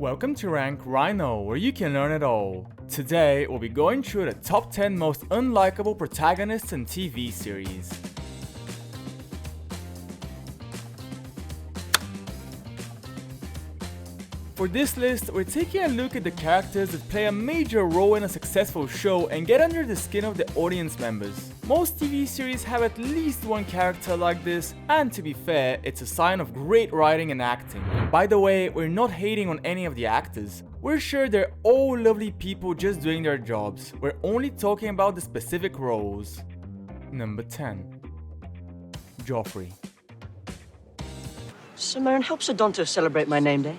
Welcome to Rank Rhino, where you can learn it all. Today, we'll be going through the top 10 most unlikable protagonists in TV series. For this list, we're taking a look at the characters that play a major role in a successful show and get under the skin of the audience members. Most TV series have at least one character like this, and to be fair, it's a sign of great writing and acting. By the way, we're not hating on any of the actors. We're sure they're all lovely people just doing their jobs. We're only talking about the specific roles. Number 10. Joffrey. Simone, help Sodonto celebrate my name day.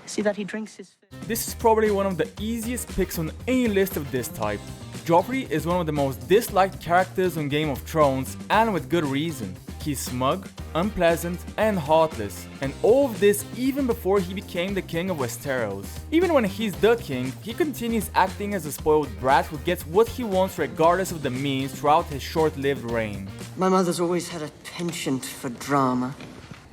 See that he drinks his fill. This is probably one of the easiest picks on any list of this type. Joffrey is one of the most disliked characters on Game of Thrones, and with good reason. He's smug, unpleasant, and heartless, and all of this even before he became the king of Westeros. Even when he's the king, he continues acting as a spoiled brat who gets what he wants regardless of the means throughout his short-lived reign. My mother's always had a penchant for drama.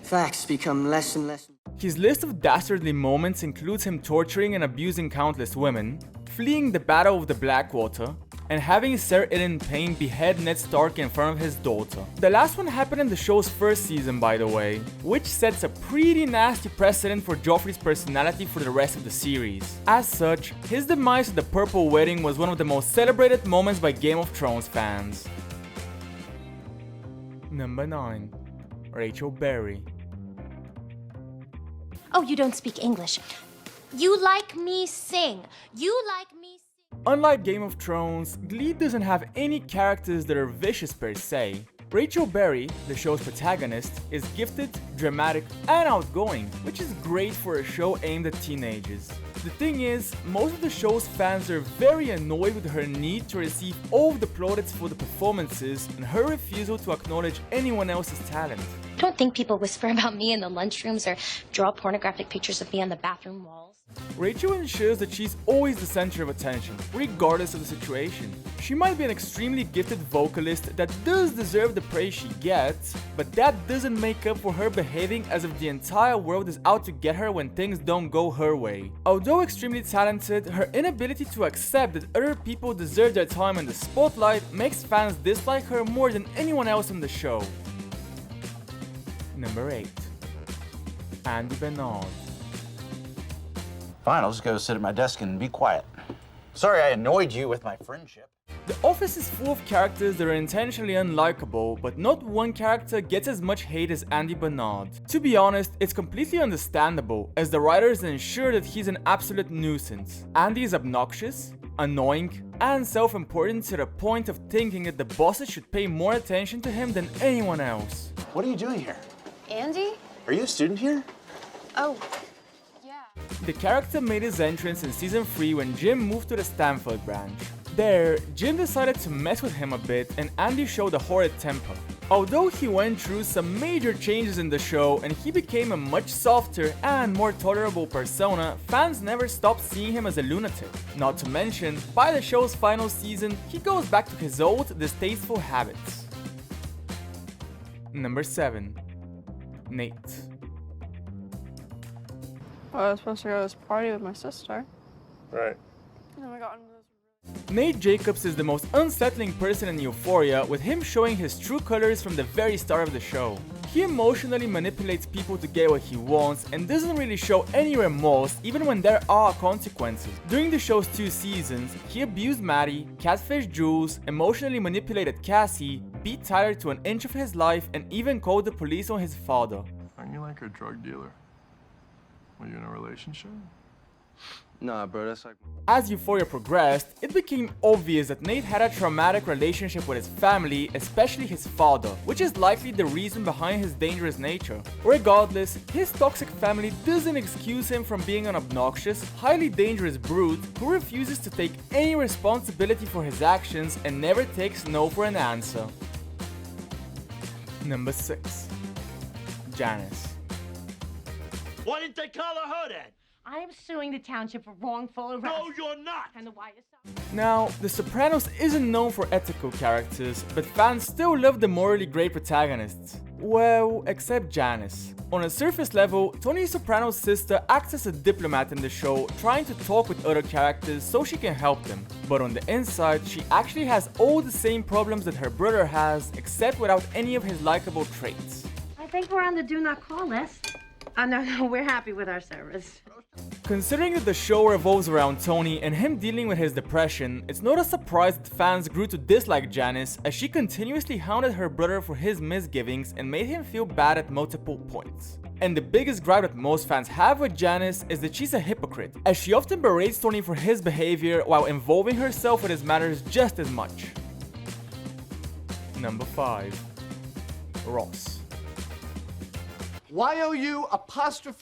Facts become less and less. His list of dastardly moments includes him torturing and abusing countless women, fleeing the Battle of the Blackwater, and having Ser Ilyn Payne behead Ned Stark in front of his daughter. The last one happened in the show's first season, by the way, which sets a pretty nasty precedent for Joffrey's personality for the rest of the series. As such, his demise at the Purple Wedding was one of the most celebrated moments by Game of Thrones fans. Number 9. Rachel Berry. Oh, you don't speak English. You like me sing. You like me sing. Unlike Game of Thrones, Glee doesn't have any characters that are vicious per se. Rachel Berry, the show's protagonist, is gifted, dramatic, and outgoing, which is great for a show aimed at teenagers. The thing is, most of the show's fans are very annoyed with her need to receive all of the plaudits for the performances and her refusal to acknowledge anyone else's talent. I don't think people whisper about me in the lunchrooms or draw pornographic pictures of me on the bathroom walls. Rachel ensures that she's always the center of attention, regardless of the situation. She might be an extremely gifted vocalist that does deserve the praise she gets, but that doesn't make up for her behaving as if the entire world is out to get her when things don't go her way. Although extremely talented, her inability to accept that other people deserve their time in the spotlight makes fans dislike her more than anyone else on the show. Number 8. Andy Bernard. Fine, I'll just go sit at my desk and be quiet. Sorry I annoyed you with my friendship. The Office is full of characters that are intentionally unlikable, but not one character gets as much hate as Andy Bernard. To be honest, it's completely understandable, as the writers ensure that he's an absolute nuisance. Andy is obnoxious, annoying, and self-important to the point of thinking that the bosses should pay more attention to him than anyone else. What are you doing here? Andy? Are you a student here? Oh, yeah. The character made his entrance in season 3 when Jim moved to the Stanford branch. There, Jim decided to mess with him a bit and Andy showed a horrid temper. Although he went through some major changes in the show and he became a much softer and more tolerable persona, fans never stopped seeing him as a lunatic. Not to mention, by the show's final season, he goes back to his old, distasteful habits. Number 7. Nate. Well, I was supposed to go to this party with my sister. Right. And then we got into this. Nate Jacobs is the most unsettling person in Euphoria, with him showing his true colors from the very start of the show. He emotionally manipulates people to get what he wants and doesn't really show any remorse even when there are consequences. During the show's 2 seasons, he abused Maddie, catfished Jules, emotionally manipulated Cassie, beat Tyler to an inch of his life, and even called the police on his father. Aren't you like a drug dealer? Are you in a relationship? Nah, bro, that's like... As Euphoria progressed, it became obvious that Nate had a traumatic relationship with his family, especially his father, which is likely the reason behind his dangerous nature. Regardless, his toxic family doesn't excuse him from being an obnoxious, highly dangerous brute who refuses to take any responsibility for his actions and never takes no for an answer. Number 6. Janice. Why didn't they collar her then? I'm suing the township for wrongful arrest. No, you're not! And the why is so. Now, The Sopranos isn't known for ethical characters, but fans still love the morally great protagonists. Well, except Janice. On a surface level, Tony Soprano's sister acts as a diplomat in the show, trying to talk with other characters so she can help them. But on the inside, she actually has all the same problems that her brother has, except without any of his likable traits. I think we're on the do not call list. Oh, no, we're happy with our service. Considering that the show revolves around Tony and him dealing with his depression, it's not a surprise that fans grew to dislike Janice as she continuously hounded her brother for his misgivings and made him feel bad at multiple points. And the biggest gripe that most fans have with Janice is that she's a hypocrite, as she often berates Tony for his behavior while involving herself with his matters just as much. Number 5. Ross. YOU''RE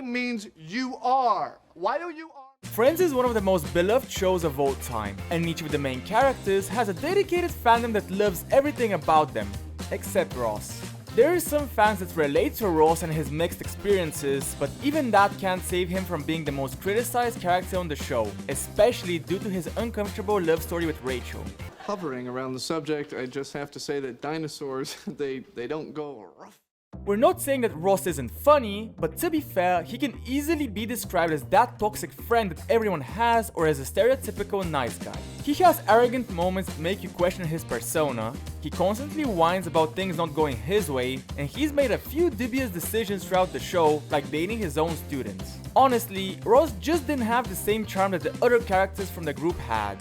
means you are. YOU''. Friends is one of the most beloved shows of all time, and each of the main characters has a dedicated fandom that loves everything about them, except Ross. There are some fans that relate to Ross and his mixed experiences, but even that can't save him from being the most criticized character on the show, especially due to his uncomfortable love story with Rachel. Hovering around the subject, I just have to say that dinosaurs, they don't go rough. We're not saying that Ross isn't funny, but to be fair, he can easily be described as that toxic friend that everyone has or as a stereotypical nice guy. He has arrogant moments that make you question his persona, he constantly whines about things not going his way, and he's made a few dubious decisions throughout the show, like dating his own students. Honestly, Ross just didn't have the same charm that the other characters from the group had.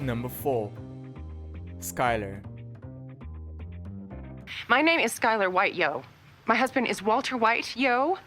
Number 4. Skyler. My name is Skyler White, yo. My husband is Walter White, yo.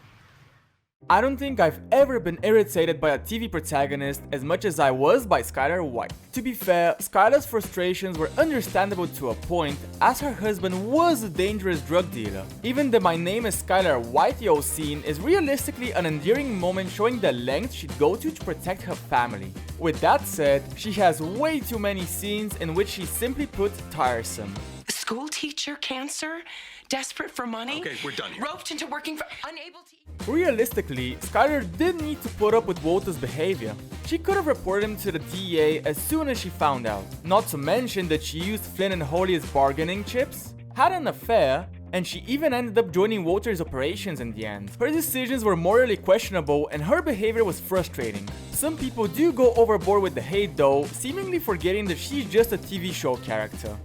I don't think I've ever been irritated by a TV protagonist as much as I was by Skyler White. To be fair, Skyler's frustrations were understandable to a point, as her husband was a dangerous drug dealer. Even the "My name is Skyler White, yo" scene is realistically an endearing moment showing the lengths she'd go to protect her family. With that said, she has way too many scenes in which she's simply put tiresome. School teacher, cancer, desperate for money. Okay, we're done here. Roped into working for unable to eat. Realistically, Skyler didn't need to put up with Walter's behavior. She could have reported him to the DEA as soon as she found out. Not to mention that she used Flynn and Holly as bargaining chips, had an affair, and she even ended up joining Walter's operations in the end. Her decisions were morally questionable and her behavior was frustrating. Some people do go overboard with the hate though, seemingly forgetting that she's just a TV show character.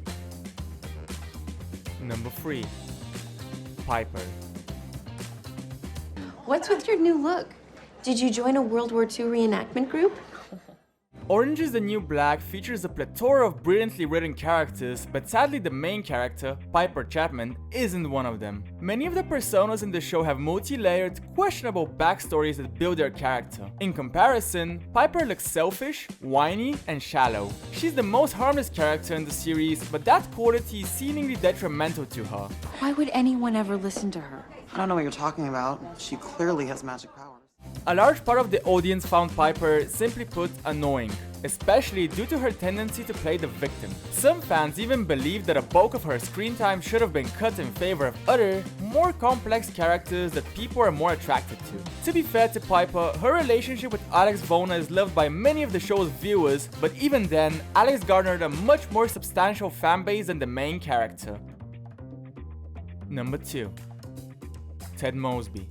Number 3. Piper. What's with your new look? Did you join a World War II reenactment group? Orange is the New Black features a plethora of brilliantly written characters, but sadly the main character, Piper Chapman, isn't one of them. Many of the personas in the show have multi-layered, questionable backstories that build their character. In comparison, Piper looks selfish, whiny, and shallow. She's the most harmless character in the series, but that quality is seemingly detrimental to her. Why would anyone ever listen to her? I don't know what you're talking about. She clearly has magic powers. A large part of the audience found Piper, simply put, annoying, especially due to her tendency to play the victim. Some fans even believe that a bulk of her screen time should have been cut in favor of other, more complex characters that people are more attracted to. To be fair to Piper, her relationship with Alex Vona is loved by many of the show's viewers, but even then, Alex garnered a much more substantial fanbase than the main character. Number 2. Ted Mosby.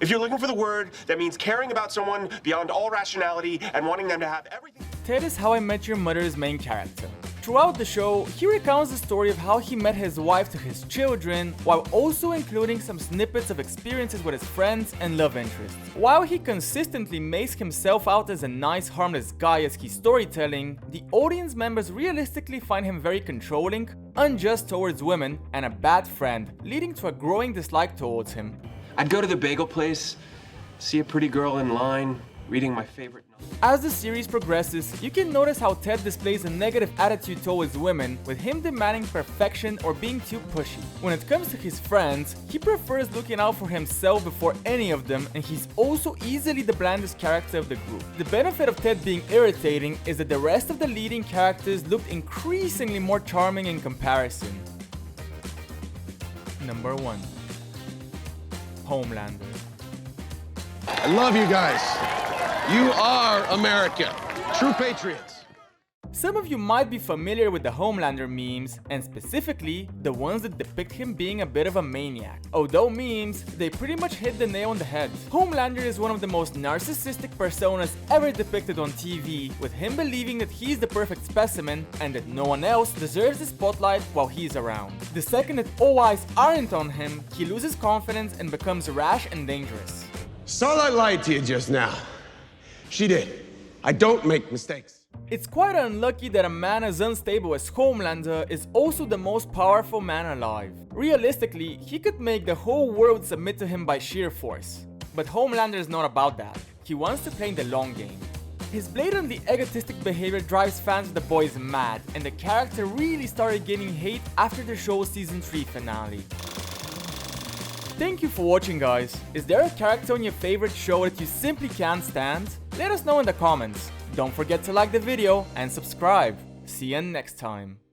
If you're looking for the word that means caring about someone beyond all rationality and wanting them to have everything. Ted is How I Met Your Mother's main character. Throughout the show, he recounts the story of how he met his wife to his children, while also including some snippets of experiences with his friends and love interests. While he consistently makes himself out as a nice, harmless guy as he's storytelling, the audience members realistically find him very controlling, unjust towards women, and a bad friend, leading to a growing dislike towards him. I'd go to the bagel place, see a pretty girl in line, reading my favorite novel. As the series progresses, you can notice how Ted displays a negative attitude towards women, with him demanding perfection or being too pushy. When it comes to his friends, he prefers looking out for himself before any of them, and he's also easily the blandest character of the group. The benefit of Ted being irritating is that the rest of the leading characters looked increasingly more charming in comparison. Number 1. Homelander. I love you guys. You are America. True patriots. Some of you might be familiar with the Homelander memes, and specifically the ones that depict him being a bit of a maniac. Although memes, they pretty much hit the nail on the head. Homelander is one of the most narcissistic personas ever depicted on TV, with him believing that he's the perfect specimen and that no one else deserves the spotlight while he's around. The second that all eyes aren't on him, he loses confidence and becomes rash and dangerous. Starlight lied to you just now. She did. I don't make mistakes. It's quite unlucky that a man as unstable as Homelander is also the most powerful man alive. Realistically, he could make the whole world submit to him by sheer force. But Homelander is not about that. He wants to play the long game. His blatantly egotistic behavior drives fans of The Boys mad, and the character really started getting hate after the show's season 3 finale. Thank you for watching, guys. Is there a character on your favorite show that you simply can't stand? Let us know in the comments. Don't forget to like the video and subscribe. See you next time.